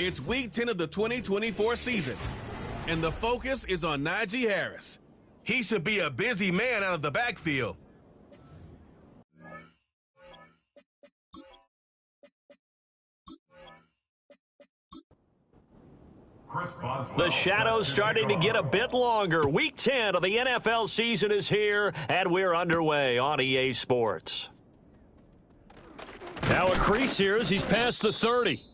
It's week 10 of the 2024 season, and the focus is on Najee Harris. He should be a busy man out of the backfield. The shadow's starting to get a bit longer. Week 10 of the NFL season is here, and we're underway on EA Sports. Now a crease here as he's past the 30.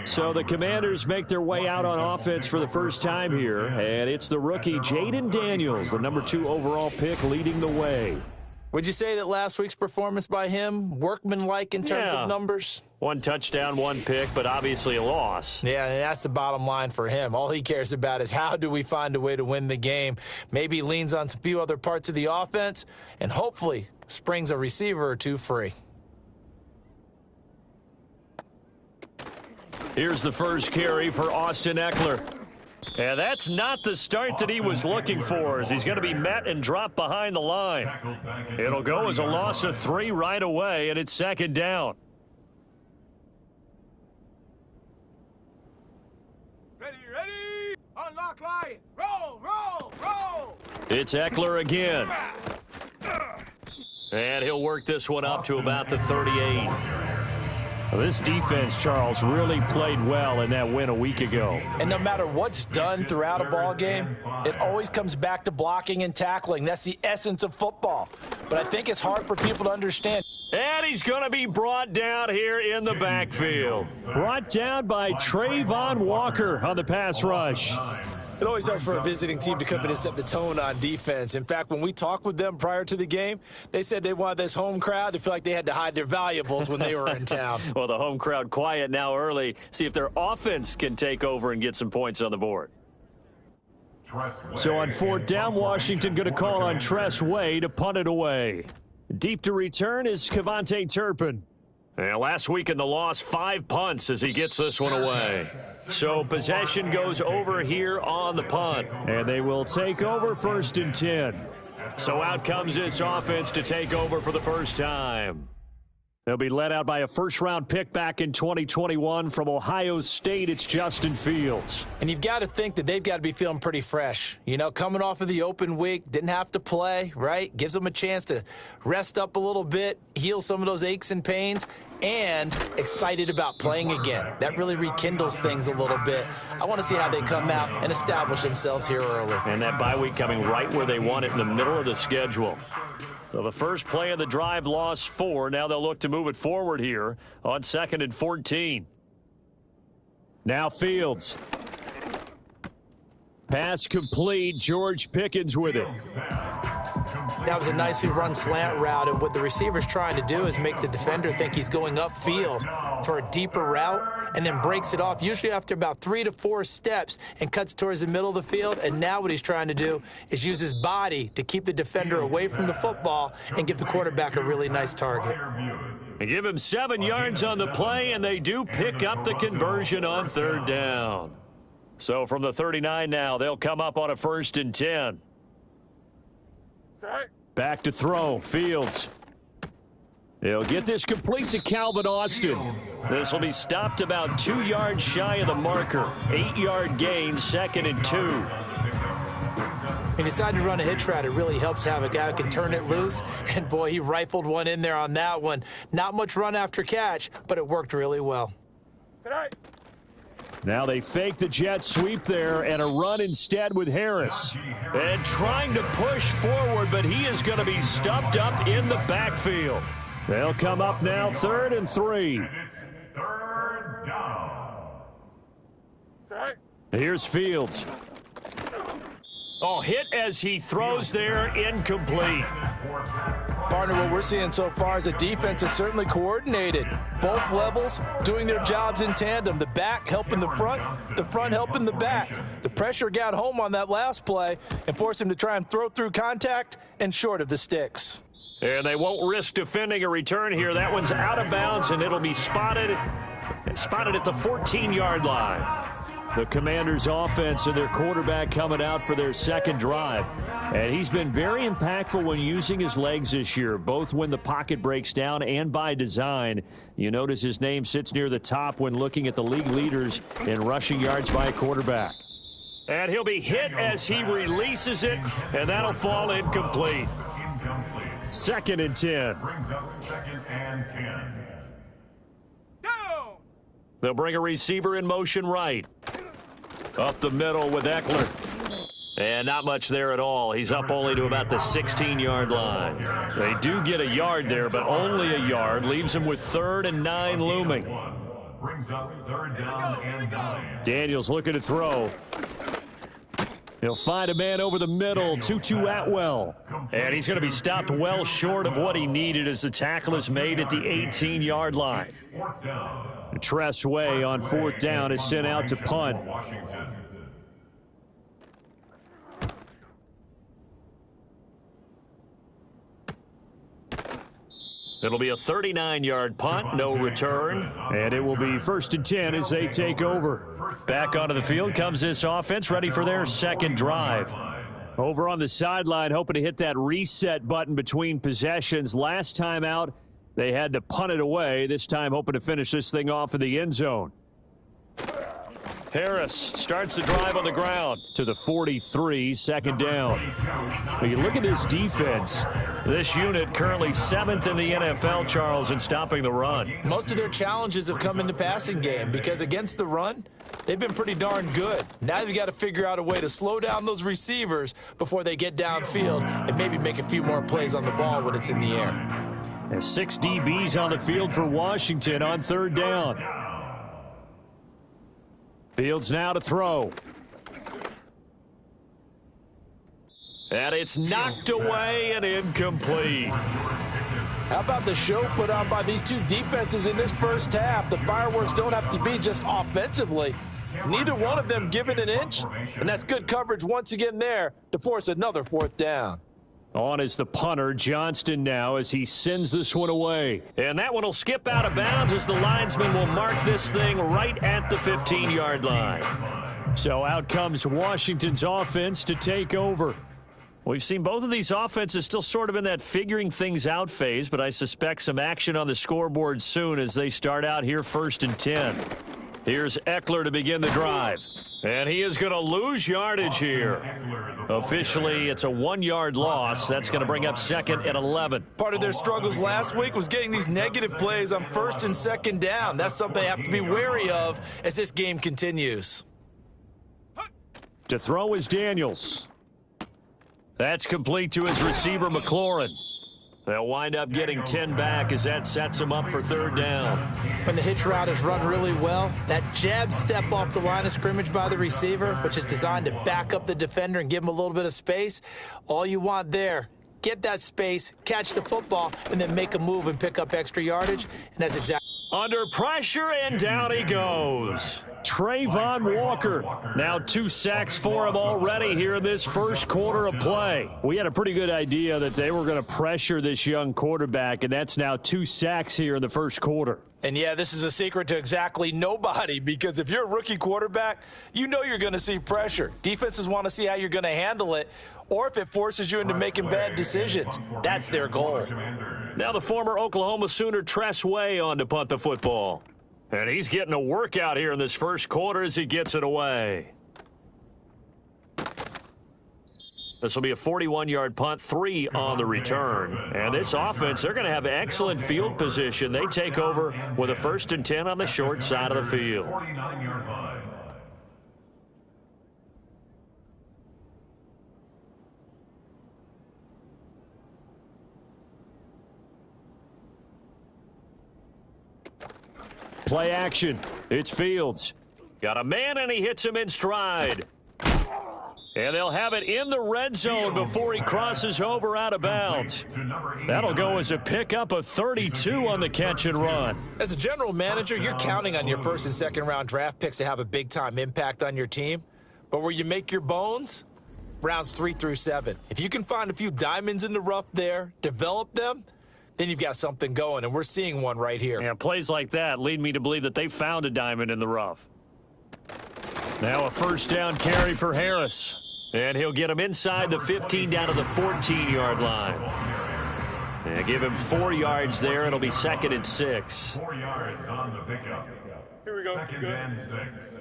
So the Commanders make their way out on offense for the first time here, and it's the rookie Jaden Daniels, the number 2 overall pick, leading the way. Would you say that last week's performance by him, workmanlike in terms of numbers? 1 touchdown, 1 pick, but obviously a loss. Yeah, and that's the bottom line for him. All he cares about is how do we find a way to win the game. Maybe he leans on a few other parts of the offense, and hopefully springs a receiver or 2 free. Here's the first carry for Austin Eckler. And that's not the start that he was looking for, as he's going to be met and dropped behind the line. It'll go as a loss of 3 right away, and it's 2nd down. Ready, unlock line, roll. It's Eckler again. And he'll work this one up to about the 38. This defense, Charles, really played well in that win a week ago. And no matter what's done throughout a ball game, it always comes back to blocking and tackling. That's the essence of football. But I think it's hard for people to understand. And he's going to be brought down here in the backfield. Brought down by Trayvon Walker on the pass rush. It always helps for a visiting team to come in and set the tone on defense. In fact, when we talked with them prior to the game, they said they wanted this home crowd to feel like they had to hide their valuables when they were in town. Well, the home crowd quiet now early. See if their offense can take over and get some points on the board. So on 4th down, Washington going to call on Tress Way to punt it away. Deep to return is Kevontae Turpin. And last week in the loss, 5 punts as he gets this one away. So possession goes over here on the punt. And they will take over 1st and 10. So out comes this offense to take over for the first time. They'll be led out by a first-round pick back in 2021 from Ohio State. It's Justin Fields. And you've got to think that they've got to be feeling pretty fresh. You know, coming off of the open week, didn't have to play, right? Gives them a chance to rest up a little bit, heal some of those aches and pains, and excited about playing again. That really rekindles things a little bit. I want to see how they come out and establish themselves here early. And that bye week coming right where they want it, in the middle of the schedule. So the first play of the drive lost 4. Now they'll look to move it forward here on 2nd and 14. Now Fields. Pass complete. George Pickens with it. That was a nicely run slant route, and what the receiver's trying to do is make the defender think he's going upfield for a deeper route, and then breaks it off, usually after about 3 to 4 steps, and cuts towards the middle of the field. And now what he's trying to do is use his body to keep the defender away from the football and give the quarterback a really nice target. They give him 7 yards on the play, and they do pick up the conversion on 3rd down. So from the 39 now, they'll come up on a 1st and 10. Back to throw. Fields. He'll get this complete to Calvin Austin. This will be stopped about 2 yards shy of the marker. 8-yard gain, 2nd and 2. He decided to run a hitch route. It really helps to have a guy who can turn it loose. And, boy, he rifled one in there on that one. Not much run after catch, but it worked really well. Now they fake the jet sweep there and a run instead with Harris. And trying to push forward, but he is going to be stuffed up in the backfield. They'll come up now 3rd and 3. And it's 3rd down. Here's Fields. Oh, hit as he throws there, incomplete. Partner, what we're seeing so far is the defense is certainly coordinated. Both levels doing their jobs in tandem. The back helping the front helping the back. The pressure got home on that last play and forced him to try and throw through contact and short of the sticks. And they won't risk defending a return here. That one's out of bounds, and it'll be spotted at the 14-yard line. The Commanders' offense and their quarterback coming out for their second drive. And he's been very impactful when using his legs this year, both when the pocket breaks down and by design. You notice his name sits near the top when looking at the league leaders in rushing yards by a quarterback. And he'll be hit as he releases it, and that'll fall incomplete. 2nd and 10. Brings up 2nd and 10. They'll bring a receiver in motion right. Up the middle with Eckler. And not much there at all. He's up only to about the 16-yard line. They do get a yard there, but only a yard. Leaves them with 3rd and 9 looming. Brings up 3rd down and 9. Daniels looking to throw. He'll find a man over the middle, Tutu Atwell. And he's going to be stopped well short of what he needed as the tackle is made at the 18-yard line. Tress Way on 4th down is sent out to punt. It'll be a 39-yard punt, no return. And it will be 1st and 10 as they take over. Back onto the field comes this offense, ready for their second drive. Over on the sideline, hoping to hit that reset button between possessions. Last time out, they had to punt it away. This time, hoping to finish this thing off in the end zone. Harris starts the drive on the ground to the 43, 2nd down. When you look at this defense, this unit currently 7th in the NFL, Charles, in stopping the run. Most of their challenges have come in the passing game because against the run, they've been pretty darn good. Now they've got to figure out a way to slow down those receivers before they get downfield and maybe make a few more plays on the ball when it's in the air. And 6 DBs on the field for Washington on 3rd down. Fields now to throw. And it's knocked away and incomplete. How about the show put on by these two defenses in this first half? The fireworks don't have to be just offensively. Neither one of them given an inch, and that's good coverage once again there to force another 4th down. On is the punter, Johnston, now as he sends this one away. And that one will skip out of bounds as the linesman will mark this thing right at the 15-yard line. So out comes Washington's offense to take over. We've seen both of these offenses still sort of in that figuring things out phase, but I suspect some action on the scoreboard soon as they start out here 1st and 10. Here's Eckler to begin the drive. And he is going to lose yardage here. Officially, it's a 1-yard loss. That's going to bring up 2nd and 11. Part of their struggles last week was getting these negative plays on 1st and 2nd down. That's something they have to be wary of as this game continues. To throw is Daniels. That's complete to his receiver, McLaurin. They'll wind up getting 10 back as that sets them up for 3rd down. When the hitch route is run really well, that jab step off the line of scrimmage by the receiver, which is designed to back up the defender and give him a little bit of space, all you want there, get that space, catch the football, and then make a move and pick up extra yardage, and that's exactly. Under pressure, and down he goes. Trayvon Walker. Now 2 sacks for him already here in this first quarter of play. We had a pretty good idea that they were going to pressure this young quarterback, and that's now 2 sacks here in the first quarter. And, yeah, this is a secret to exactly nobody because if you're a rookie quarterback, you know you're going to see pressure. Defenses want to see how you're going to handle it, or if it forces you into making bad decisions. That's their goal. Now the former Oklahoma Sooner Tress Way on to punt the football. And he's getting a workout here in this first quarter as he gets it away. This will be a 41-yard punt, 3 on the return. And this offense, they're going to have excellent field position. They take over with a 1st and 10 on the short side of the field. Play action. It's Fields. Got a man, and he hits him in stride. And they'll have it in the red zone before he crosses over out of bounds. That'll go as a pickup of 32 on the catch and run. As a general manager, you're counting on your 1st and 2nd round draft picks to have a big-time impact on your team. But where you make your bones, rounds 3 through 7. If you can find a few diamonds in the rough there, develop them, then you've got something going, and we're seeing one right here. Yeah, plays like that lead me to believe that they found a diamond in the rough. Now a first down carry for Harris. And he'll get him inside the 15 down to the 14-yard line. And give him 4 yards there. It'll be 2nd and 6. 4 yards on the pickup. Here we go. 2nd and 6.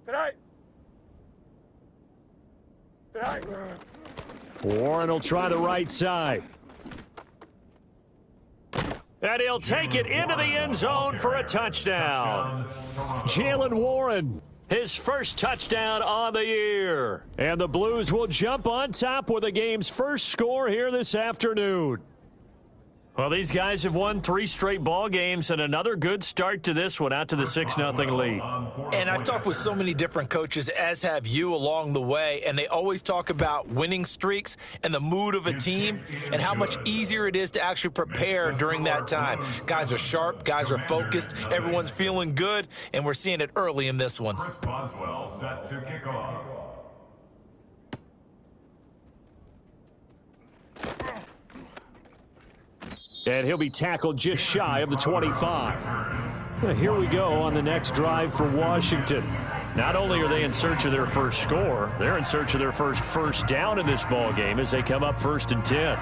Tonight. Warren will try the right side. And he'll take it into the end zone for a touchdown. Jalen Warren, his first touchdown on the year. And the Blues will jump on top with the game's first score here this afternoon. Well, these guys have won 3 straight ball games and another good start to this one, out to the 6-0 lead. And I've talked with so many different coaches, as have you, along the way, and they always talk about winning streaks and the mood of a team and how much easier it is to actually prepare during that time. Guys are sharp, guys are focused, everyone's feeling good, and we're seeing it early in this one. Chris Boswell set to kick off. And he'll be tackled just shy of the 25. Well, here we go on the next drive for Washington. Not only are they in search of their first score, they're in search of their first down in this ball game as they come up 1st and 10.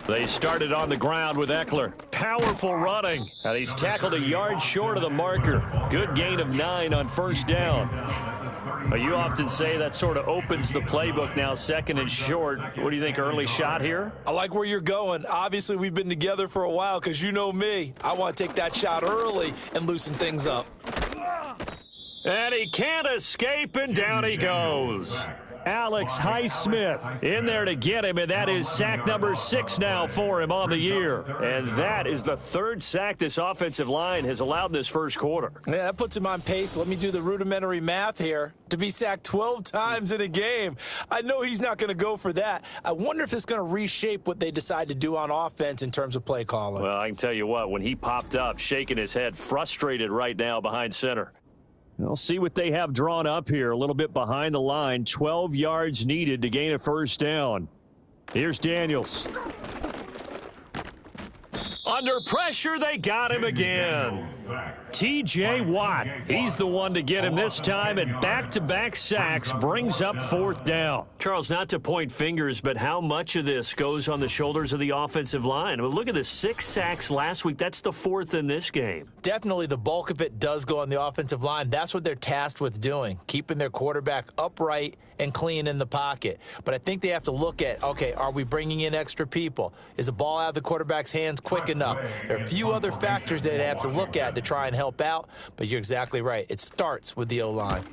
They started on the ground with Eckler. Powerful running. And he's tackled a yard short of the marker. Good gain of 9 on first down. But you often say that sort of opens the playbook now, 2nd and short. What do you think, early shot here? I like where you're going. Obviously, we've been together for a while because you know me. I want to take that shot early and loosen things up. And he can't escape, and down he goes. Alex Highsmith in there to get him, and that is sack number 6 now for him on the year. And that is the 3rd sack this offensive line has allowed in this first quarter. Yeah, that puts him on pace. Let me do the rudimentary math here. To be sacked 12 times in a game, I know he's not going to go for that. I wonder if it's going to reshape what they decide to do on offense in terms of play calling. Well, I can tell you what, when he popped up, shaking his head, frustrated right now behind center. We'll see what they have drawn up here. A little bit behind the line. 12 yards needed to gain a first down. Here's Daniels. Under pressure, they got him again. T.J. Watt, he's the one to get him this time, and back-to-back sacks brings up 4th down. Charles, not to point fingers, but how much of this goes on the shoulders of the offensive line? I mean, look at the 6 sacks last week. That's the 4th in this game. Definitely the bulk of it does go on the offensive line. That's what they're tasked with doing, keeping their quarterback upright and clean in the pocket. But I think they have to look at, okay, are we bringing in extra people? Is the ball out of the quarterback's hands quick enough? There are a few other factors that they have to look at to try and help out, but you're exactly right. It starts with the O-line.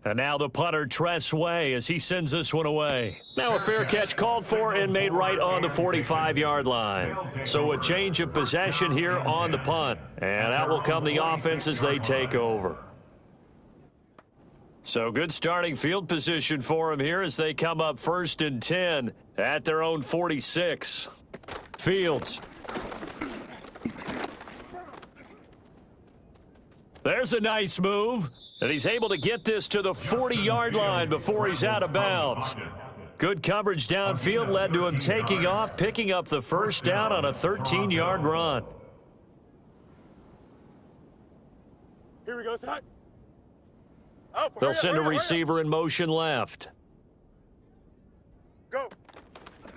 And now the punter, Tress Way, as he sends this one away. Now a fair catch called for and made right on the 45-yard line. So a change of possession here on the punt. And out will come the offense as they take over. So good starting field position for them here as they come up 1st and 10 at their own 46. Fields. There's a nice move. And he's able to get this to the 40-yard line before he's out of bounds. Good coverage downfield led to him taking off, picking up the first down on a 13-yard run. Here we go, Scott. They'll send a receiver in motion left. Go.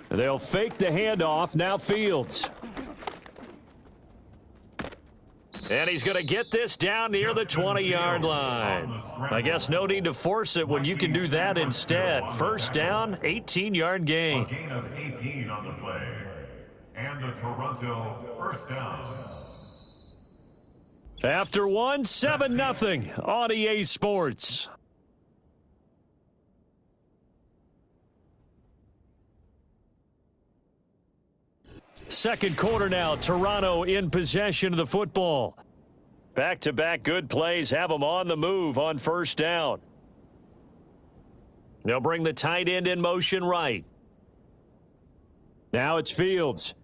They'll fake the handoff. Now Fields. And he's going to get this down near the 20-yard line. I guess no need to force it when you can do that instead. First down, 18-yard gain. A gain of 18 on the play. And the Toronto first down. After one, 7-0 on EA Sports. Second quarter now, Toronto in possession of the football. Back-to-back good plays have them on the move on first down. They'll bring the tight end in motion right. Now it's Fields.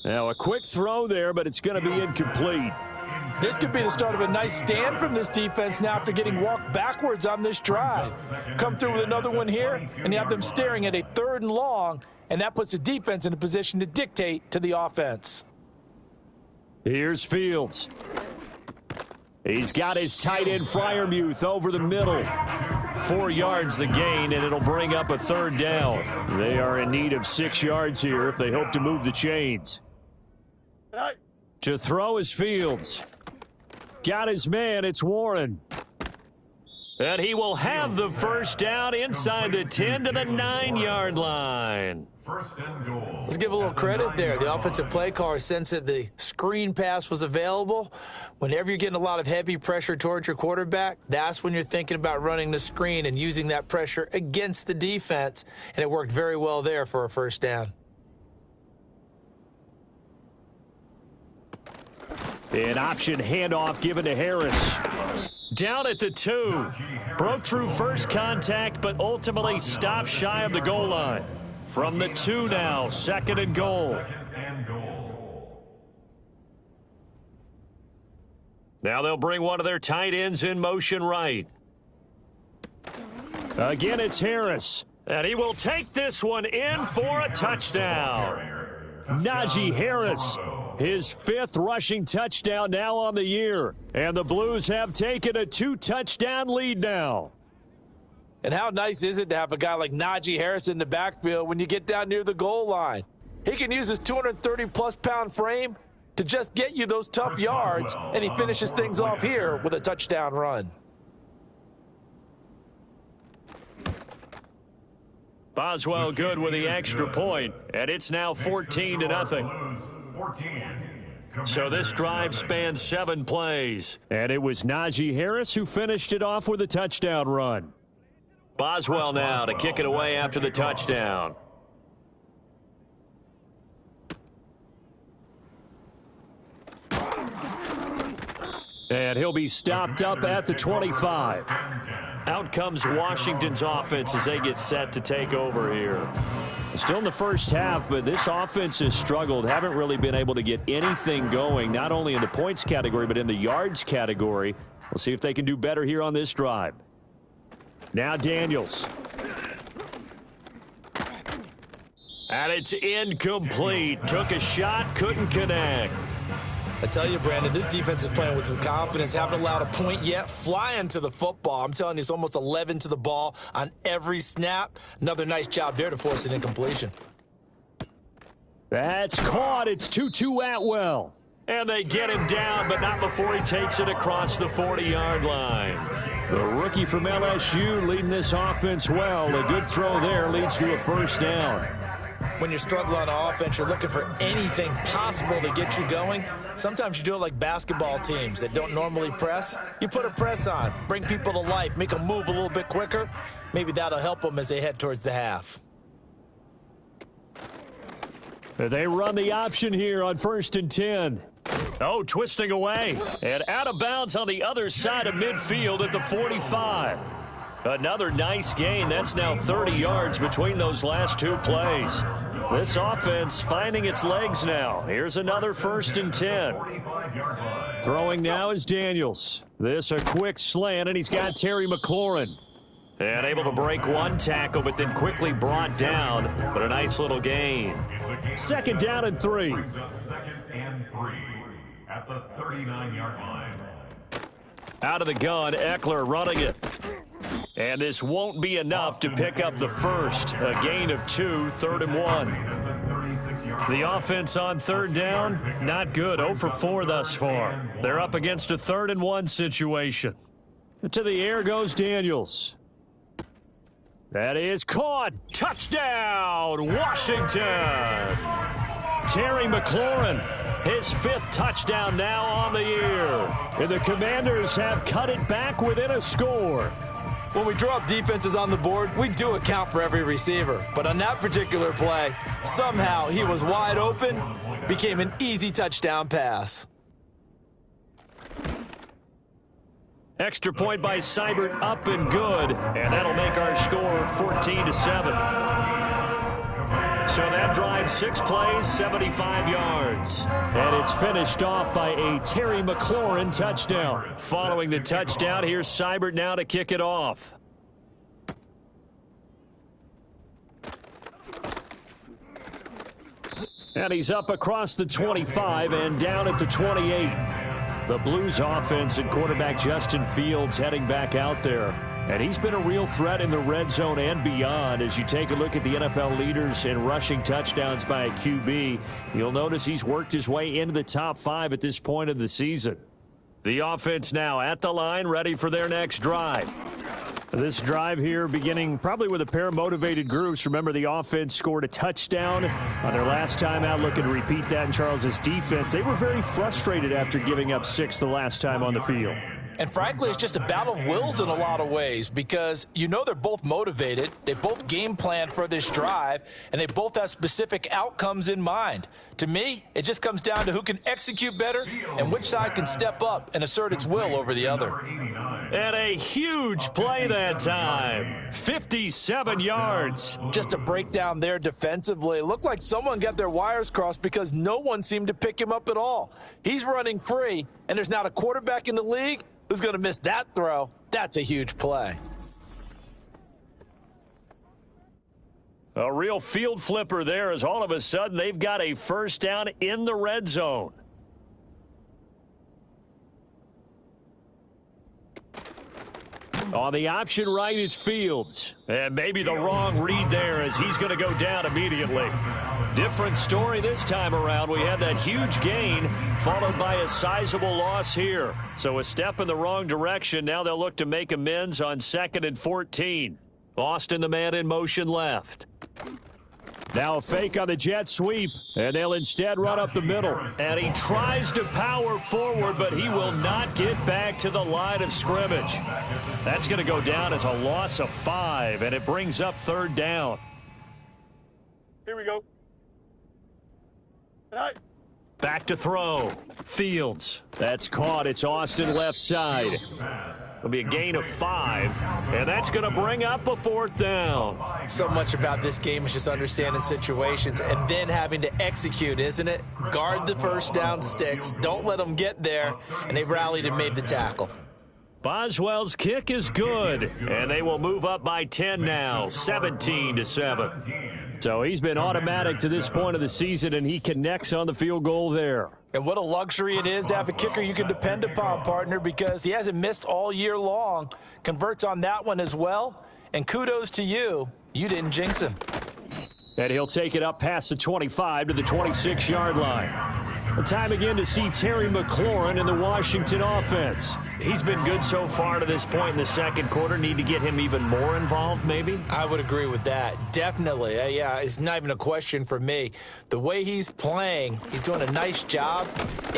Now a quick throw there, but it's going to be incomplete. This could be the start of a nice stand from this defense now after getting walked backwards on this drive. Come through with another one here, and you have them staring at a 3rd and long and that puts the defense in a position to dictate to the offense. Here's Fields. He's got his tight end Freiermuth over the middle. 4 yards the gain, and it'll bring up a third down. They are in need of 6 yards here if they hope to move the chains. To throw is Fields. Got his man, it's Warren. And he will have the first down inside the 10 to the 9-yard line. First and goal. Let's give a little credit there. The offensive play caller sensed that the screen pass was available. Whenever you're getting a lot of heavy pressure towards your quarterback, that's when you're thinking about running the screen and using that pressure against the defense. And it worked very well there for a first down. An option handoff given to Harris. Down at the 2. Broke through first contact, but ultimately stopped shy of the goal line. From the 2 now, 2nd and goal. Now they'll bring one of their tight ends in motion right. Again, it's Harris. And he will take this one in for a touchdown. Najee Harris. His 5th rushing touchdown now on the year. And the Blues have taken a 2-touchdown lead now. And how nice is it to have a guy like Najee Harris in the backfield when you get down near the goal line? He can use his 230-plus pound frame to just get you those tough yards, and he finishes things off here with a touchdown run. Boswell good with the extra point, and it's now 14-0. So this drive spans 7 plays. And it was Najee Harris who finished it off with a touchdown run. Boswell now to kick it away after the touchdown. And he'll be stopped up at the 25. Out comes Washington's offense as they get set to take over here. Still in the first half, but this offense has struggled. Haven't really been able to get anything going, not only in the points category, but in the yards category. We'll see if they can do better here on this drive. Now Daniels. And it's incomplete. Took a shot, couldn't connect. I tell you, Brandon, this defense is playing with some confidence. Haven't allowed a point yet. Flying to the football. I'm telling you, it's almost 11 to the ball on every snap. Another nice job there to force an incompletion. That's caught. It's 2-2 Atwell. And they get him down, but not before he takes it across the 40-yard line. The rookie from LSU leading this offense well. A good throw there leads to a first down. When you're struggling on offense, you're looking for anything possible to get you going. Sometimes you do it like basketball teams that don't normally press. You put a press on, bring people to life, make them move a little bit quicker. Maybe that'll help them as they head towards the half. They run the option here on 1st and 10. Oh, twisting away. And out of bounds on the other side of midfield at the 45. Another nice gain. That's now 30 yards between those last 2 plays. This offense finding its legs now. Here's another 1st and 10. Throwing now is Daniels. This a quick slant, and he's got Terry McLaurin. And able to break one tackle, but then quickly brought down. But a nice little gain. 2nd down and 3. 2nd and 3 at the 39-yard line. Out of the gun, Eckler running it. And this won't be enough to pick up the first. A gain of 2, 3rd and 1. The offense on 3rd down, not good. 0 for 4 thus far. They're up against a 3rd and 1 situation. To the air goes Daniels. That is caught. Touchdown, Washington. Terry McLaurin, his 5th touchdown now on the year. And the Commanders have cut it back within a score. When we draw up defenses on the board, we do account for every receiver. But on that particular play, somehow he was wide open, became an easy touchdown pass. Extra point by Seibert, up and good. And that'll make our score 14-7. So that drive 6 plays, 75 yards. And it's finished off by a Terry McLaurin touchdown. Following the touchdown, here's Seibert now to kick it off. And he's up across the 25 and down at the 28. The Blues offense and quarterback Justin Fields heading back out there. And he's been a real threat in the red zone and beyond. As you take a look at the NFL leaders in rushing touchdowns by a QB, you'll notice he's worked his way into the top 5 at this point of the season. The offense now at the line, ready for their next drive. This drive here beginning probably with a pair of motivated groups. Remember, the offense scored a touchdown on their last time out, looking to repeat that in Charles's defense. They were very frustrated after giving up 6 the last time on the field. And frankly, it's just a battle of wills in a lot of ways because you know they're both motivated. They both game plan for this drive, and they both have specific outcomes in mind. To me, it just comes down to who can execute better and which side can step up and assert its will over the other. And a huge play that time. 57 yards. Just a breakdown there defensively. It looked like someone got their wires crossed because no one seemed to pick him up at all. He's running free, and there's not a quarterback in the league who's going to miss that throw. That's a huge play. A real field flipper there as all of a sudden they've got a first down in the red zone. On the option right is Fields. And maybe the wrong read there as he's going to go down immediately. Different story this time around. We had that huge gain followed by a sizable loss here. So a step in the wrong direction. Now they'll look to make amends on 2nd and 14. Austin, the man in motion left. Now a fake on the jet sweep, and they'll instead run up the middle. And he tries to power forward, but he will not get back to the line of scrimmage. That's going to go down as a loss of 5, and it brings up 3rd down. Here we go. Tonight. Back to throw. Fields. That's caught. It's Austin left side. It'll be a gain of 5, and that's going to bring up a 4th down. So much about this game is just understanding situations and then having to execute, isn't it? Guard the first down sticks. Don't let them get there, and they rallied and made the tackle. Boswell's kick is good, and they will move up by 10 now, 17-7. So he's been automatic to this point of the season, and he connects on the field goal there. And what a luxury it is to have a kicker you can depend upon, partner, because he hasn't missed all year long. Converts on that one as well. And kudos to you. You didn't jinx him. And he'll take it up past the 25 to the 26-yard line. The time again to see Terry McLaurin in the Washington offense. He's been good so far to this point in the second quarter. Need to get him even more involved, maybe? I would agree with that. Definitely. Yeah, it's not even a question for me. The way he's playing, he's doing a nice job.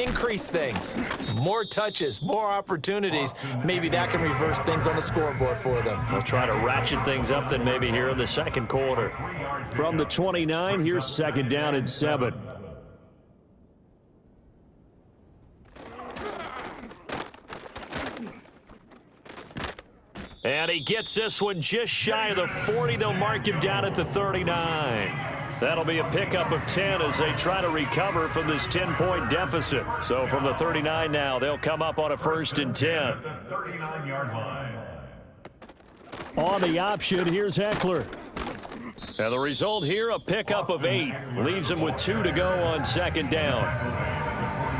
Increase things. More touches, more opportunities. Maybe that can reverse things on the scoreboard for them. We'll try to ratchet things up then maybe here in the second quarter. From the 29, here's 2nd down and 7. And he gets this one just shy of the 40. They'll mark him down at the 39. That'll be a pickup of 10 as they try to recover from this 10-point deficit. So from the 39 now, they'll come up on a 1st and 10. The 39-yard line. On the option, here's Eckler. And the result here, a pickup of 8. Leaves him with 2 to go on 2nd down.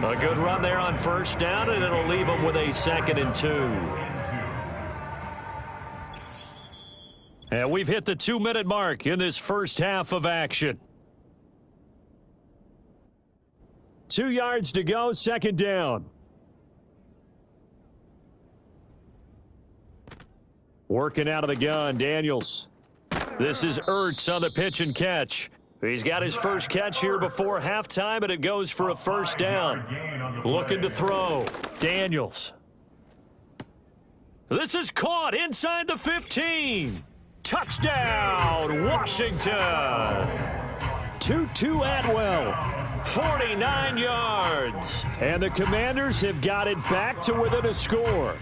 A good run there on 1st down, and it'll leave him with a 2nd and 2. And we've hit the 2-minute mark in this first half of action. 2 yards to go, 2nd down. Working out of the gun, Daniels. This is Ertz on the pitch and catch. He's got his first catch here before halftime, and it goes for a 1st down. Looking to throw. Daniels. This is caught inside the 15. Touchdown, Washington. Tutu Atwell, 49 yards. And the Commanders have got it back to within a score.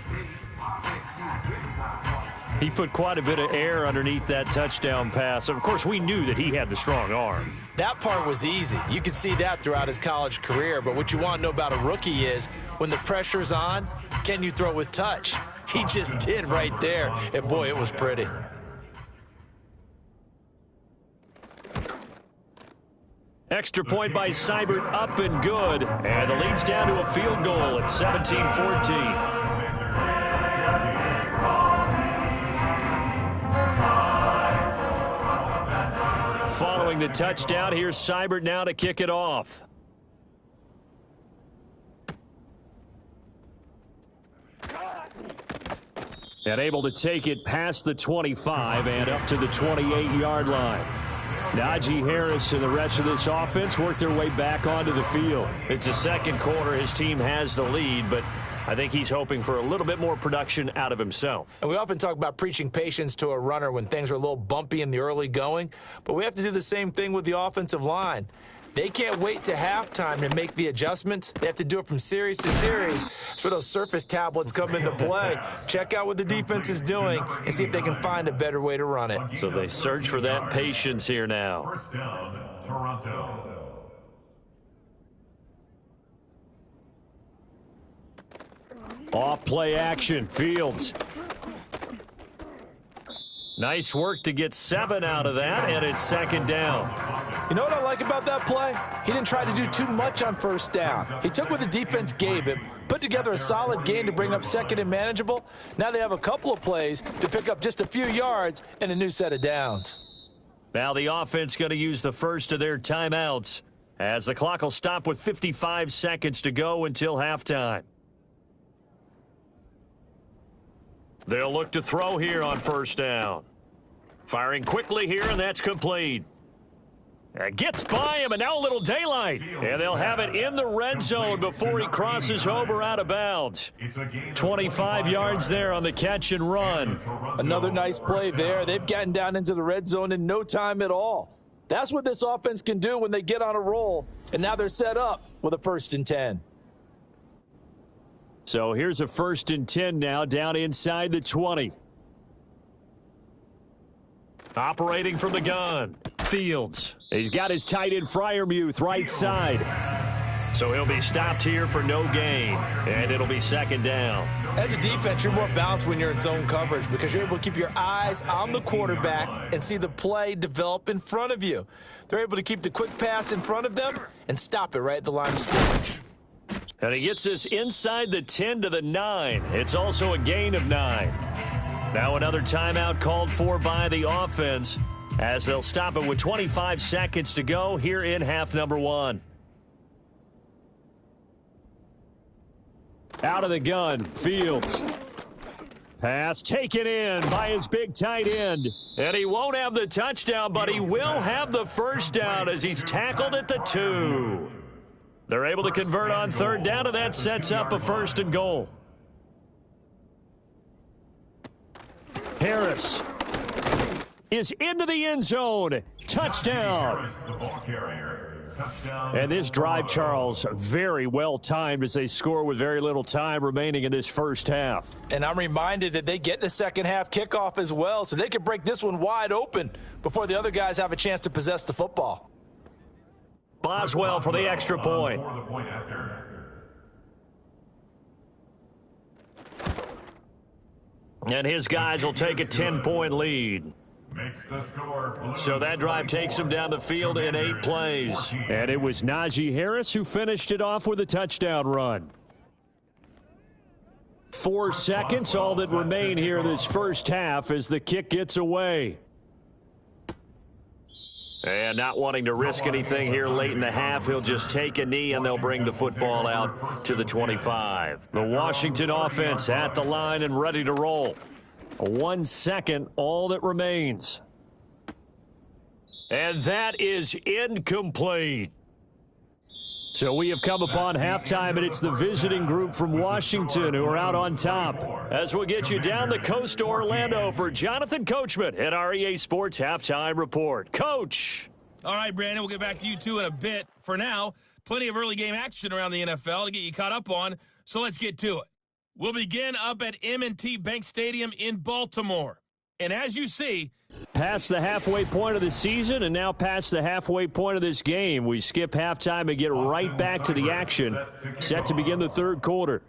He put quite a bit of air underneath that touchdown pass. Of course, we knew that he had the strong arm. That part was easy. You could see that throughout his college career. But what you want to know about a rookie is when the pressure's on, can you throw with touch? He just did right there. And, boy, it was pretty. Extra point by Seibert, up and good. And the lead's down to a field goal at 17-14. Following the touchdown, here's Seibert now to kick it off. And able to take it past the 25 and up to the 28-yard line. Najee Harris and the rest of this offense work their way back onto the field. It's the second quarter. His team has the lead, but I think he's hoping for a little bit more production out of himself. And we often talk about preaching patience to a runner when things are a little bumpy in the early going, but we have to do the same thing with the offensive line. They can't wait to halftime to make the adjustments. They have to do it from series to series. That's where those surface tablets come into play. Check out what the defense is doing and see if they can find a better way to run it. So they search for that patience here now. First down, Toronto. Off play action, Fields. Nice work to get 7 out of that, and it's second down. You know what I like about that play? He didn't try to do too much on first down. He took what the defense gave him, put together a solid gain to bring up second and manageable. Now they have a couple of plays to pick up just a few yards and a new set of downs. Now the offense going to use the first of their timeouts as the clock will stop with 55 seconds to go until halftime. They'll look to throw here on first down. Firing quickly here, and that's complete. Gets by him, and now a little daylight. And they'll have it in the red zone before he crosses over out of bounds. 25 yards there on the catch and run. Another nice play there. They've gotten down into the red zone in no time at all. That's what this offense can do when they get on a roll. And now they're set up with a 1st and 10. So here's a 1st and 10 now down inside the 20. Operating from the gun, Fields. He's got his tight end Freiermuth right side. So he'll be stopped here for no gain, and it'll be second down. As a defense, you're more balanced when you're in zone coverage because you're able to keep your eyes on the quarterback and see the play develop in front of you. They're able to keep the quick pass in front of them and stop it right at the line of scrimmage. And he gets this inside the 10 to the 9. It's also a gain of 9. Now another timeout called for by the offense as they'll stop it with 25 seconds to go here in half number 1. Out of the gun, Fields. Pass taken in by his big tight end. And he won't have the touchdown, but he will have the first down as he's tackled at the 2. They're able to convert on third down, and that sets up a 1st and goal. Harris is into the end zone. Touchdown. And this drive, Charles, very well timed as they score with very little time remaining in this first half. And I'm reminded that they get the second half kickoff as well, so they can break this one wide open before the other guys have a chance to possess the football. Boswell for the extra point. And his guys will take a 10-point lead. So that drive takes him down the field in 8 plays. And it was Najee Harris who finished it off with a touchdown run. 4 seconds, all that remain here this first half as the kick gets away. And not wanting to risk anything here late in the half, he'll just take a knee and they'll bring the football out to the 25. The Washington offense at the line and ready to roll. 1 second, all that remains. And that is incomplete. So we have come upon halftime, and it's the visiting group from Washington who are out on top. As we'll get you down the coast to Orlando for Jonathan Coachman at our EA Sports Halftime Report. Coach. All right, Brandon, we'll get back to you two in a bit. For now, plenty of early game action around the NFL to get you caught up on, so let's get to it. We'll begin up at M&T Bank Stadium in Baltimore. And as you see, past the halfway point of the season and now past the halfway point of this game. We skip halftime and get right back to the action. Set to begin the third quarter.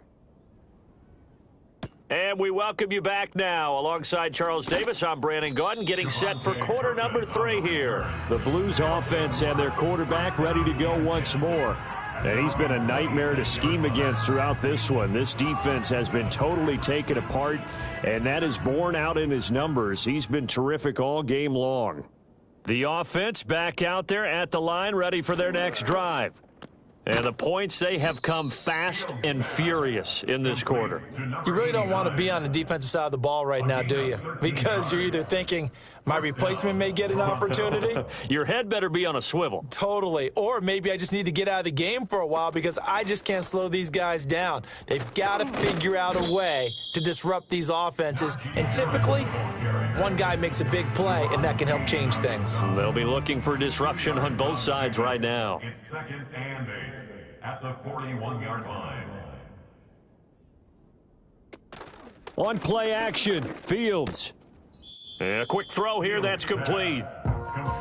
And we welcome you back now. Alongside Charles Davis, I'm Brandon Gaudin, getting set for quarter number 3 here. The Blues offense and their quarterback ready to go once more. And he's been a nightmare to scheme against throughout this one. This defense has been totally taken apart, and that is borne out in his numbers. He's been terrific all game long. The offense back out there at the line, ready for their next drive. And the points, they have come fast and furious in this quarter. You really don't want to be on the defensive side of the ball right now, do you? Because you're either thinking, my replacement may get an opportunity. Your head better be on a swivel. Totally. Or maybe I just need to get out of the game for a while because I just can't slow these guys down. They've got to figure out a way to disrupt these offenses. And typically, one guy makes a big play, and that can help change things. They'll be looking for disruption on both sides right now. It's 2nd and 8 at the 41-yard line. On play action, Fields. And a quick throw here, that's complete.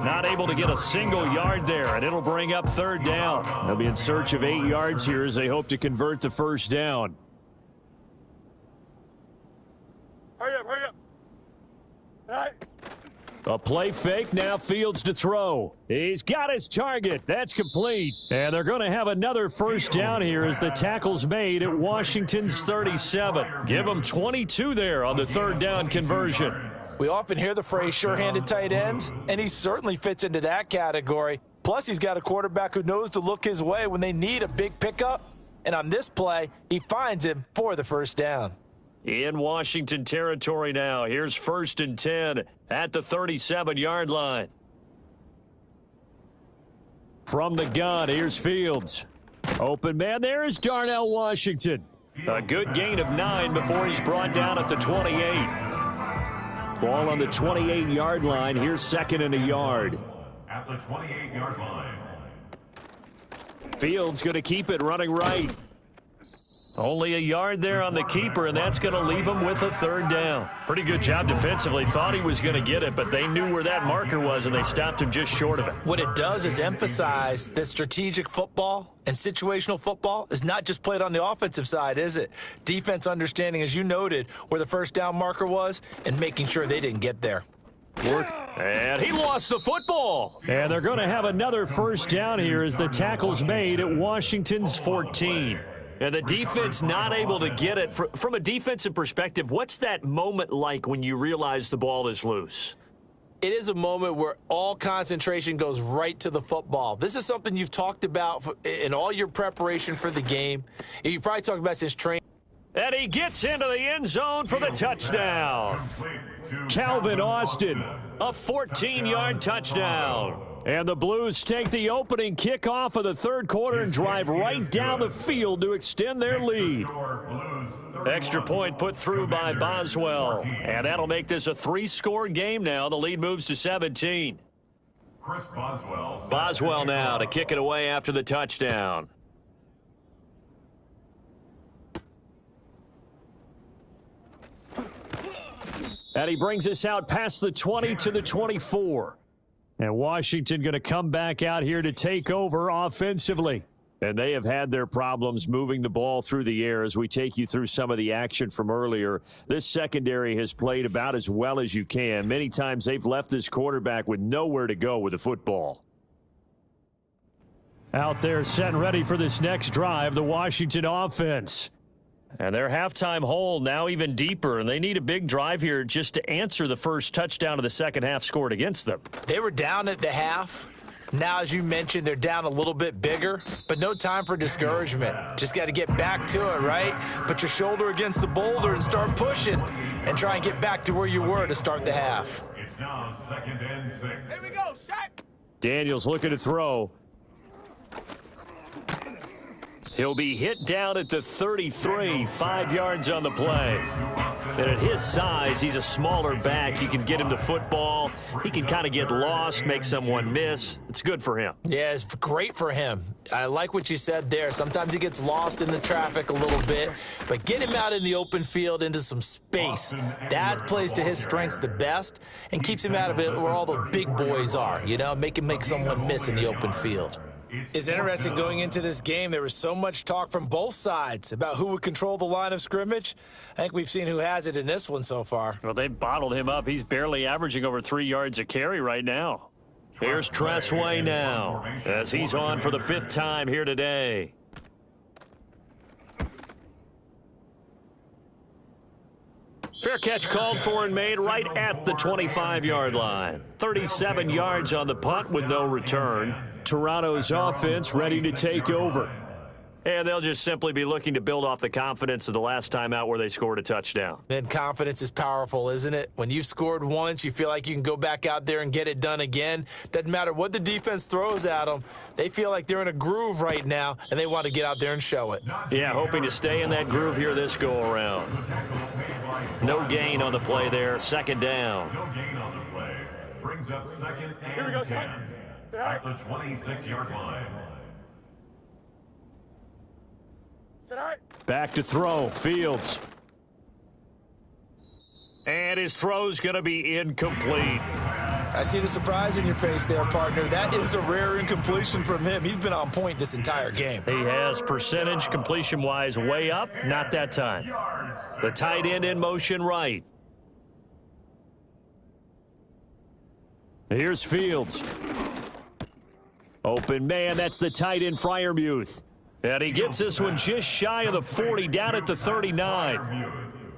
Not able to get a single yard there, and it'll bring up 3rd down. They'll be in search of 8 yards here as they hope to convert the 1st down. Hurry up, hurry up. All right. A play fake, now Fields to throw. He's got his target. That's complete. And they're going to have another 1st down here as the tackle's made at Washington's 37. Give them 22 there on the 3rd down conversion. We often hear the phrase sure-handed tight ends, and he certainly fits into that category. Plus, he's got a quarterback who knows to look his way when they need a big pickup. And on this play, he finds him for the 1st down. In Washington territory now. Here's 1st and 10 at the 37-yard line. From the gun, here's Fields. Open man, there is Darnell Washington. A good gain of 9 before he's brought down at the 28. Ball on the 28-yard line. Here's 2nd and a yard. At the 28-yard line. Fields going to keep it running right. Only a yard there on the keeper, and that's going to leave him with a 3rd down. Pretty good job defensively. Thought he was going to get it, but they knew where that marker was, and they stopped him just short of it. What it does is emphasize that strategic football and situational football is not just played on the offensive side, is it? Defense understanding, as you noted, where the 1st down marker was and making sure they didn't get there. And he lost the football. And they're going to have another 1st down here as the tackle's made at Washington's 14. And the defense not able to get it. From a defensive perspective, what's that moment like when you realize the ball is loose? It is a moment where all concentration goes right to the football. This is something you've talked about in all your preparation for the game. You probably talked about since training. And he gets into the end zone for the touchdown. Calvin Austin, a 14-yard touchdown. And the Blues take the opening kickoff of the 3rd quarter and drive right down the field to extend their lead. Extra point put through by Boswell. And that'll make this a 3-score game now. The lead moves to 17. Boswell now to kick it away after the touchdown. And he brings us out past the 20 to the 24. And Washington going to come back out here to take over offensively. And they have had their problems moving the ball through the air as we take you through some of the action from earlier. This secondary has played about as well as you can. Many times they've left this quarterback with nowhere to go with the football. Out there set and ready for this next drive, the Washington offense. And their halftime hole now even deeper, and they need a big drive here just to answer the first touchdown of the second half scored against them. They were down at the half. Now, as you mentioned, they're down a little bit bigger, but no time for discouragement. Just got to get back to it, right? Put your shoulder against the boulder and start pushing and try and get back to where you were to start the half. It's now 2nd and 6. Here we go, shot. Daniels looking to throw. He'll be hit down at the 33, 5 yards on the play. And at his size, he's a smaller back. You can get him to football. He can kind of get lost, make someone miss. It's good for him. Yeah, it's great for him. I like what you said there. Sometimes he gets lost in the traffic a little bit, but get him out in the open field into some space. That plays to his strengths the best and keeps him out of it where all the big boys are, you know, make him make someone miss in the open field. It's interesting going into this game. There was so much talk from both sides about who would control the line of scrimmage. I think we've seen who has it in this one so far. Well, they bottled him up. He's barely averaging over 3 yards a carry right now. Here's Tressway now as he's on for the 5th time here today. Fair catch called for and made right at the 25-yard line. 37 yards on the punt with no return. Toronto's offense ready to take over. And they'll just simply be looking to build off the confidence of the last time out where they scored a touchdown. And confidence is powerful, isn't it? When you've scored once, you feel like you can go back out there and get it done again. Doesn't matter what the defense throws at them. They feel like they're in a groove right now, and they want to get out there and show it. Yeah, hoping to stay in that groove here this go-around. No gain on the play there. 2nd down. No gain on the play. Brings up 2nd and 10 at the 26-yard line. Back to throw. Fields. And his throw's going to be incomplete. I see the surprise in your face there, partner. That is a rare incompletion from him. He's been on point this entire game. He has percentage completion-wise way up. Not that time. The tight end in motion right. Here's Fields. Open man. That's the tight end Freiermuth. And he gets this one just shy of the 40, down at the 39.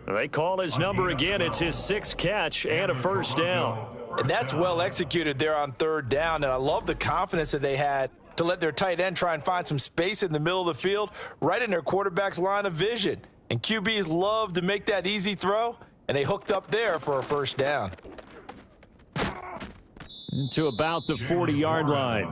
They call his number again. It's his 6th catch and a 1st down. And that's well executed there on 3rd down. And I love the confidence that they had to let their tight end try and find some space in the middle of the field, right in their quarterback's line of vision. And QBs love to make that easy throw, and they hooked up there for a 1st down. To about the 40-yard line.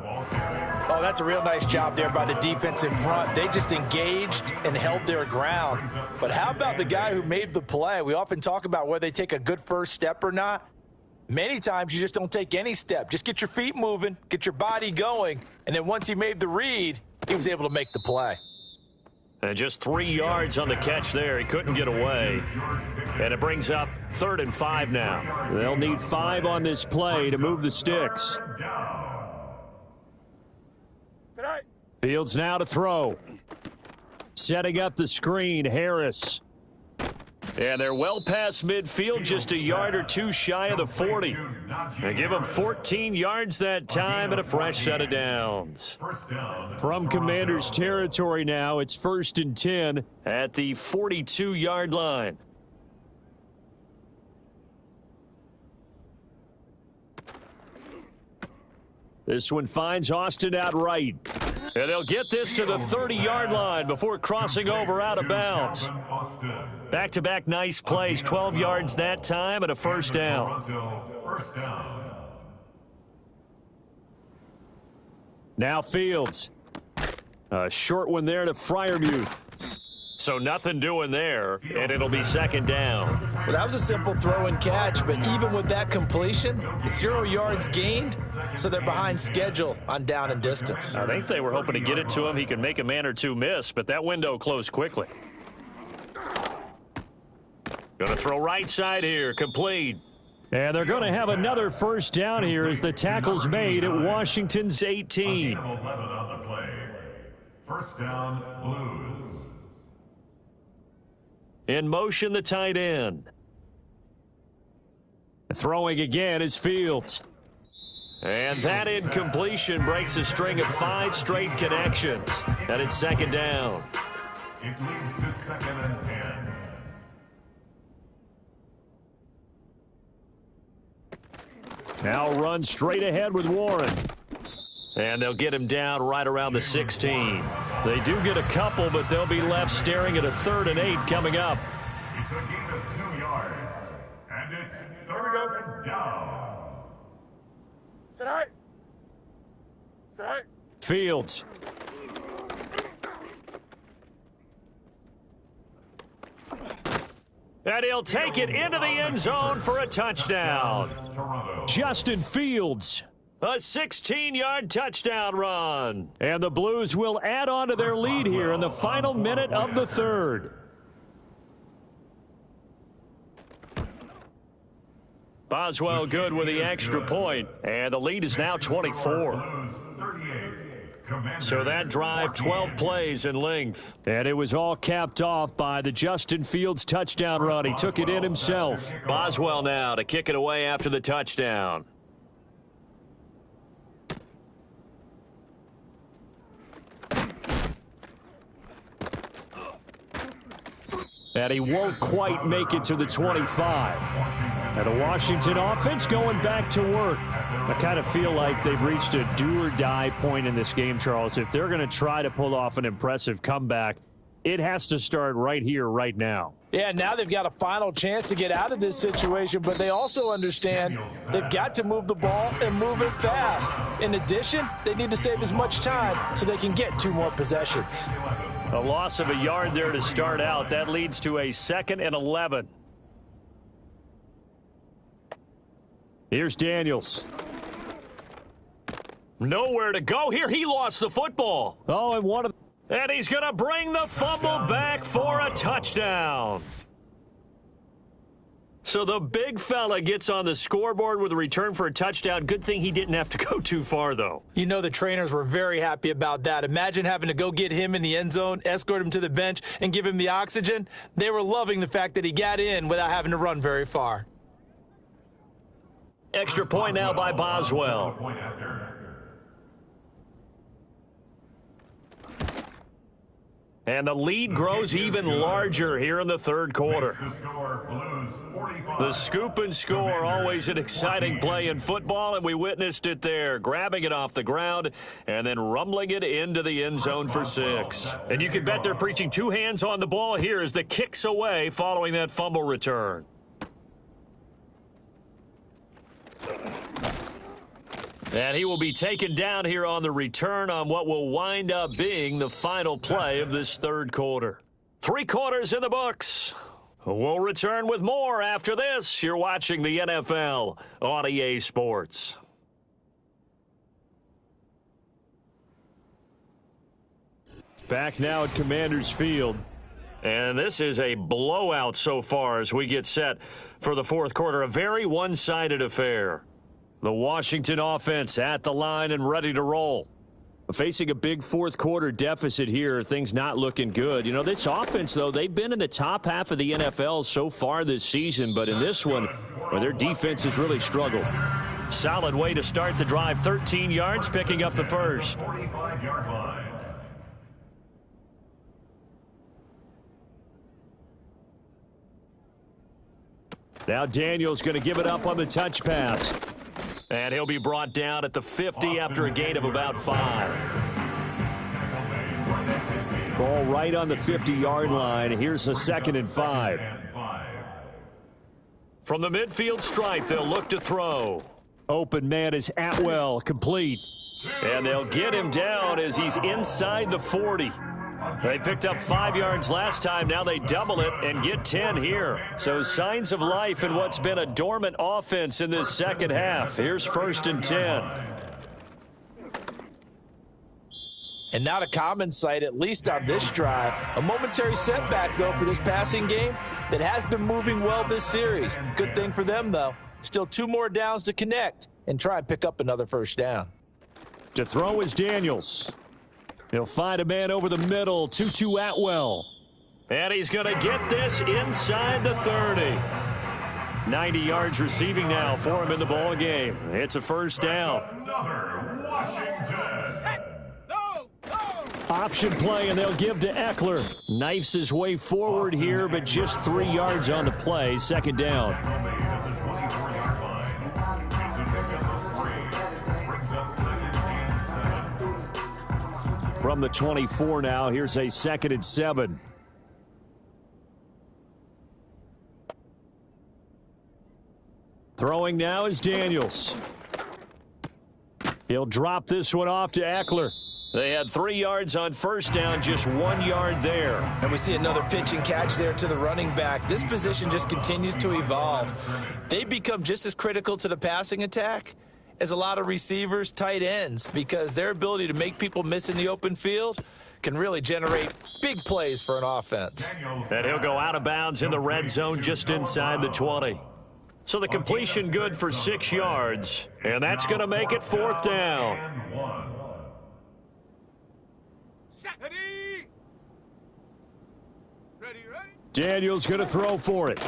Oh, that's a real nice job there by the defense in front. They just engaged and held their ground. But how about the guy who made the play? We often talk about whether they take a good first step or not. Many times you just don't take any step. Just get your feet moving, get your body going, and then once he made the read, he was able to make the play. And just 3 yards on the catch there. He couldn't get away. And it brings up 3rd and 5 now. They'll need 5 on this play to move the sticks. Fields now to throw. Setting up the screen, Harris. And they're well past midfield, just a yard or two shy of the 40. They give them 14 yards that time and a fresh set of downs. From Commander's territory now, it's 1st and 10 at the 42-yard line. This one finds Austin out right. And they'll get this to the 30-yard line before crossing over out of bounds. Back-to-back nice plays, 12 yards that time and a 1st down. Now Fields. A short one there to Freiermuth. So nothing doing there, and it'll be 2nd down. Well, that was a simple throw and catch, but even with that completion, 0 yards gained, so they're behind schedule on down and distance. I think they were hoping to get it to him. He could make a man or two miss, but that window closed quickly. Going to throw right side here, complete. And they're going to have another 1st down here as the tackle's made at Washington's 18. 1st down, Blues. In motion, the tight end. Throwing again is Fields. And that incompletion breaks a string of 5 straight connections. And it's 2nd down. It leads to 2nd and 10. Now run straight ahead with Warren. And they'll get him down right around the 16. They do get a couple, but they'll be left staring at a 3rd and 8 coming up. It's a gain of 2 yards, and it's 3rd down. Sit high. Sit high. Fields. And he'll take it into the end zone for a touchdown. Justin Fields. A 16-yard touchdown run. And the Blues will add on to their lead here in the final minute of the 3rd. Boswell good with the extra point, and the lead is now 24. So that drive, 12 plays in length. And it was all capped off by the Justin Fields touchdown run. He took it in himself. Boswell now to kick it away after the touchdown. And he won't quite make it to the 25. And the Washington offense going back to work. I kind of feel like they've reached a do-or-die point in this game, Charles. If they're going to try to pull off an impressive comeback, it has to start right here, right now. Yeah, now they've got a final chance to get out of this situation, but they also understand they've got to move the ball and move it fast. In addition, they need to save as much time so they can get 2 more possessions. A loss of a yard there to start out. That leads to a 2nd and 11. Here's Daniels. Nowhere to go here. He lost the football. Oh, and he's going to bring the fumble back for a touchdown. So the big fella gets on the scoreboard with a return for a touchdown. Good thing he didn't have to go too far, though. You know the trainers were very happy about that. Imagine having to go get him in the end zone, escort him to the bench, and give him the oxygen. They were loving the fact that he got in without having to run very far. Extra point now by Boswell. And the lead grows even larger here in the 3rd quarter. The scoop and score, always an exciting play in football, and we witnessed it there, grabbing it off the ground and then rumbling it into the end zone for 6. And you can bet they're preaching 2 hands on the ball here as the kick's away following that fumble return. And he will be taken down here on the return on what will wind up being the final play of this 3rd quarter. 3 quarters in the books. We'll return with more after this. You're watching the NFL on EA Sports. Back now at Commanders Field. And this is a blowout so far as we get set for the 4th quarter. A very one-sided affair. The Washington offense at the line and ready to roll. Facing a big 4th quarter deficit here, things not looking good. You know, this offense, though, they've been in the top half of the NFL so far this season, but in this one, well, their defense has really struggled. Solid way to start the drive, 13 yards, picking up the first. Now Daniels going to give it up on the touch pass. And he'll be brought down at the 50 after a gain of about 5. Ball right on the 50-yard line. Here's a 2nd and 5. From the midfield stripe, they'll look to throw. Open man is Atwell, complete. And they'll get him down as he's inside the 40. They picked up 5 yards last time. Now they double it and get 10 here. So signs of life in what's been a dormant offense in this 2nd half. Here's 1st and 10. And not a common sight, at least on this drive. A momentary setback, though, for this passing game that has been moving well this series. Good thing for them, though. Still 2 more downs to connect and try and pick up another 1st down. To throw is Daniels. He'll find a man over the middle, 2-2 Atwell. And he's going to get this inside the 30. 90 yards receiving now for him in the ball game. It's a 1st down. Option play, and they'll give to Eckler. Knifes his way forward here, but just 3 yards on the play. 2nd down. From the 24 now, here's a 2nd and 7. Throwing now is Daniels. He'll drop this one off to Eckler. They had 3 yards on 1st down, just 1 yard there. And we see another pitch and catch there to the running back. This position just continues to evolve. They become just as critical to the passing attack as a lot of receivers, tight ends, because their ability to make people miss in the open field can really generate big plays for an offense. And he'll go out of bounds in the red zone just inside the 20. So the completion good for 6 yards, and that's going to make it 4th down. Ready? Ready? Daniels going to throw for it.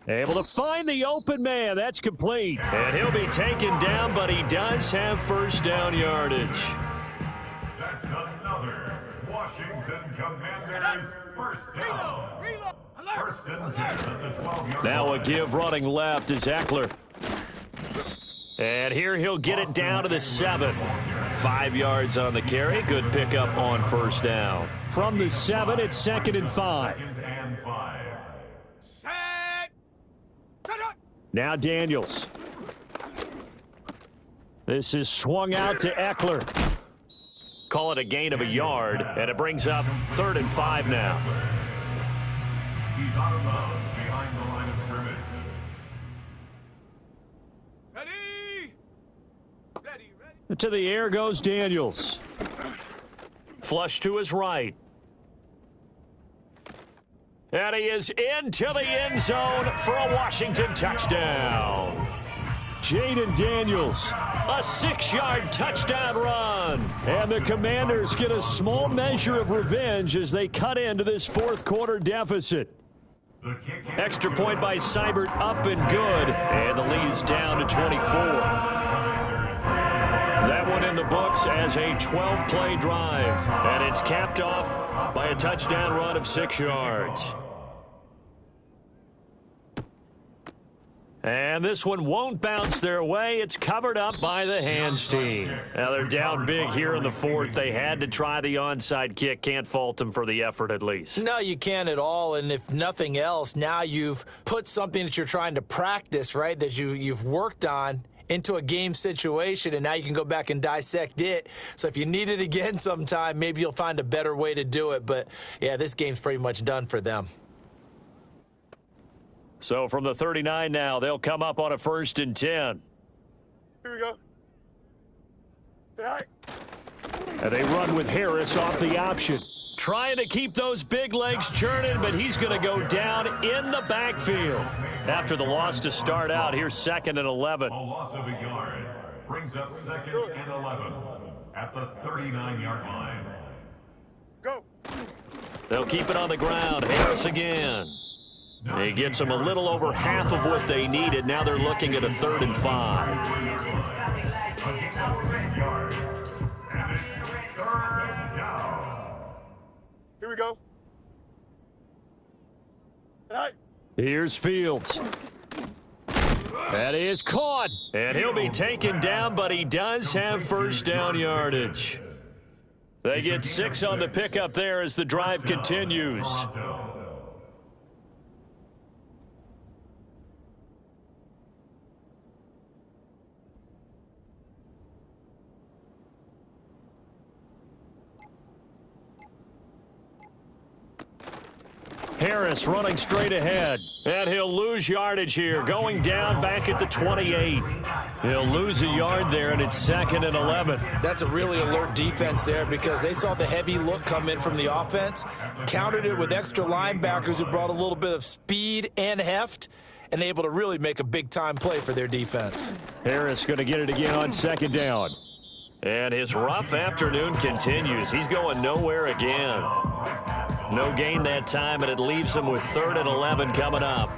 Able to find the open man. That's complete. And he'll be taken down, but he does have first down yardage. That's another Washington Commanders first down. First and 10 at the 12-yard Now a line. give running left is Eckler. And here he'll get it down to the 7. 5 yards on the carry. Good pickup on first down. From the 7, it's 2nd and 5. Second and 5. Now Daniels. This is swung out to Eckler. Call it a gain of a yard, and it brings up 3rd and 5 now. He's out of bounds behind the line of scrimmage. Ready? To the air goes Daniels. Flush to his right. And he is into the end zone for a Washington touchdown. Jaden Daniels, a 6-yard touchdown run. And the Commanders get a small measure of revenge as they cut into this fourth quarter deficit. Extra point by Seibert up and good. And the lead is down to 24. That one in the books as a 12-play drive. And it's capped off by a touchdown run of 6 yards. And this one won't bounce their way. It's covered up by the hands team. Now they're down big here in the fourth. They had to try the onside kick. Can't fault them for the effort at least. No, you can't at all. And if nothing else, now you've put something that you're trying to practice, right, that you've worked on into a game situation, and now you can go back and dissect it. So if you need it again sometime, maybe you'll find a better way to do it. But, yeah, this game's pretty much done for them. So from the 39 now, they'll come up on a 1st and 10. Here we go. Tonight. And they run with Harris off the option. Trying to keep those big legs churning, but he's going to go down in the backfield. After the loss to start out, here's 2nd and 11. A loss of a yard brings up 2nd and 11 at the 39-yard line. Go. They'll keep it on the ground. Harris again. He gets them a little over half of what they needed. Now they're looking at a 3rd and 5. Here we go. Tonight. Here's Fields. That is caught. And he'll be taken down, but he does have first down yardage. They get 6 on the pickup there as the drive continues. Harris running straight ahead. And he'll lose yardage here, going down back at the 28. He'll lose a yard there, and it's 2nd and 11. That's a really alert defense there because they saw the heavy look come in from the offense, countered it with extra linebackers who brought a little bit of speed and heft, and able to really make a big-time play for their defense. Harris going to get it again on 2nd down. And his rough afternoon continues. He's going nowhere again. No gain that time, and it leaves him with 3rd and 11 coming up.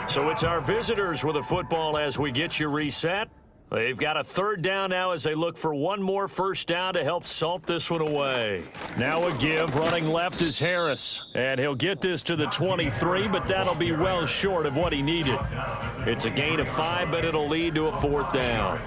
So it's our visitors with the football as we get you reset. They've got a 3rd down now as they look for one more first down to help salt this one away. Now a give. Running left is Harris. And he'll get this to the 23, but that'll be well short of what he needed. It's a gain of 5, but it'll lead to a 4th down.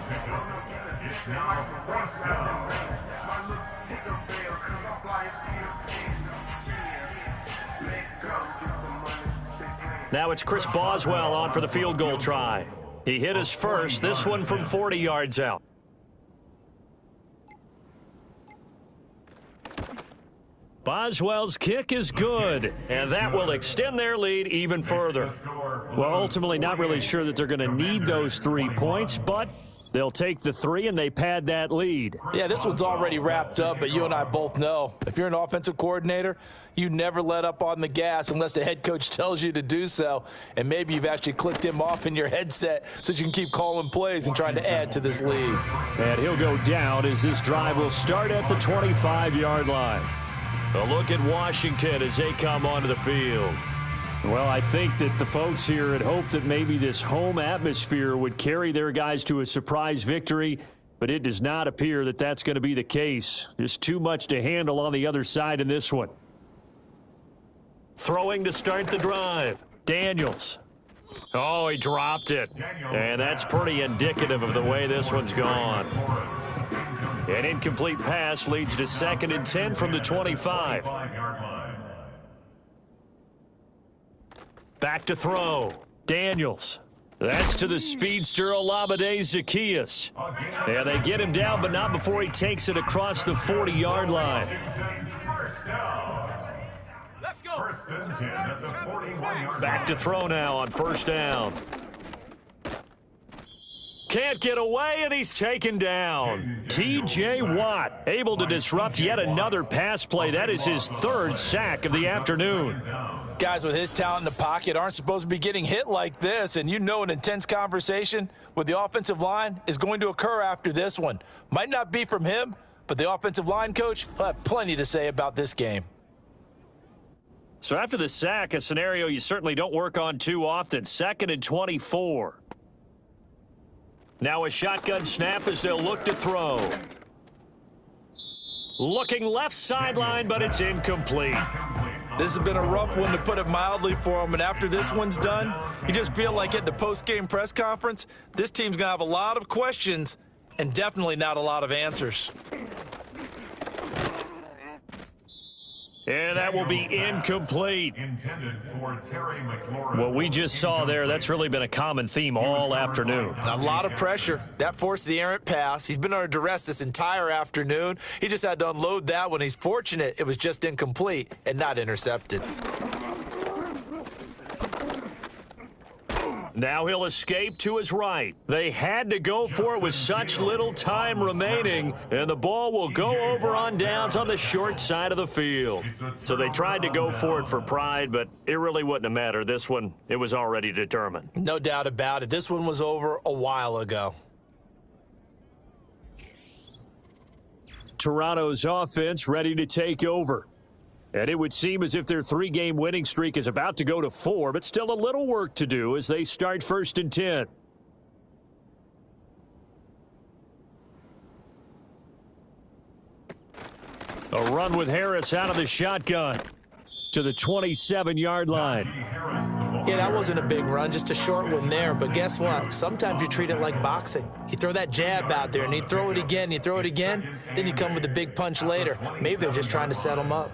Now it's Chris Boswell on for the field goal try. He hit his first, this one from 40 yards out. Boswell's kick is good, and that will extend their lead even further. Well, ultimately not really sure that they're going to need those 3 points, but They'll take the 3, and they pad that lead. Yeah, this one's already wrapped up, but you and I both know if you're an offensive coordinator, you never let up on the gas unless the head coach tells you to do so. And maybe you've actually clicked him off in your headset so you can keep calling plays and trying to add to this lead. And he'll go down as this drive will start at the 25-yard line. A look at Washington as they come onto the field. Well, I think that the folks here had hoped that maybe this home atmosphere would carry their guys to a surprise victory, but it does not appear that that's going to be the case. Just too much to handle on the other side in this one. Throwing to start the drive. Daniels. Oh, he dropped it. And that's pretty indicative of the way this one's gone. An incomplete pass leads to 2nd and 10 from the 25. Back to throw. Daniels. That's to the speedster Olamide Zaccheaus. Yeah, they get him down, but not before he takes it across the 40-yard line. Let's go. First and 10 at the 41-yard Back to throw now on 1st down. Can't get away, and he's taken down. T.J. Watt able to disrupt yet another pass play. That is his 3rd sack of the afternoon. Guys with his talent in the pocket aren't supposed to be getting hit like this, and you know an intense conversation with the offensive line is going to occur after this one. Might not be from him, but the offensive line coach will have plenty to say about this game. So after the sack, a scenario you certainly don't work on too often. 2nd and 24. Now a shotgun snap as they'll look to throw. Looking left sideline, but it's incomplete. This has been a rough one, to put it mildly, for him. And after this one's done, you just feel like at the post-game press conference, this team's going to have a lot of questions and definitely not a lot of answers. And that will be incomplete. Intended for Terry McLaurin. What we just saw there, that's really been a common theme all afternoon. A lot of pressure. That forced the errant pass. He's been under duress this entire afternoon. He just had to unload that one. He's fortunate it was just incomplete and not intercepted. Now he'll escape to his right. They had to go for it with such little time remaining, and the ball will go over on downs on the short side of the field. So they tried to go for it for pride, but it really wouldn't have mattered. This one, it was already determined. No doubt about it. This one was over a while ago. Toronto's offense ready to take over. And it would seem as if their 3-game winning streak is about to go to 4, but still a little work to do as they start 1st and 10. A run with Harris out of the shotgun to the 27-yard line. Yeah, that wasn't a big run, just a short one there. But guess what? Sometimes you treat it like boxing. You throw that jab out there, and you throw it again, you throw it again, then you come with a big punch later. Maybe they're just trying to set them up.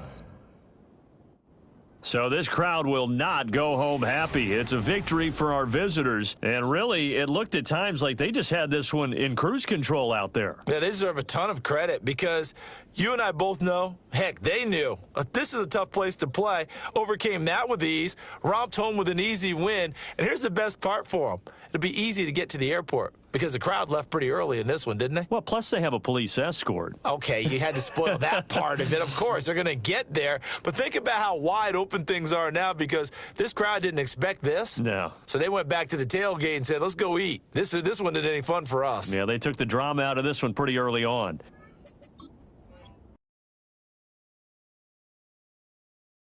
So this crowd will not go home happy. It's a victory for our visitors. And really, it looked at times like they just had this one in cruise control out there. Yeah, they deserve a ton of credit because you and I both know, heck, they knew. This is a tough place to play. Overcame that with ease, romped home with an easy win. And here's the best part for them. It'll be easy to get to the airport because the crowd left pretty early in this one, didn't they? Well, plus they have a police escort. Okay, you had to spoil that part of it. Of course, they're going to get there. But think about how wide open things are now because this crowd didn't expect this. No. So they went back to the tailgate and said, let's go eat. This wasn't any fun for us. Yeah, they took the drama out of this one pretty early on.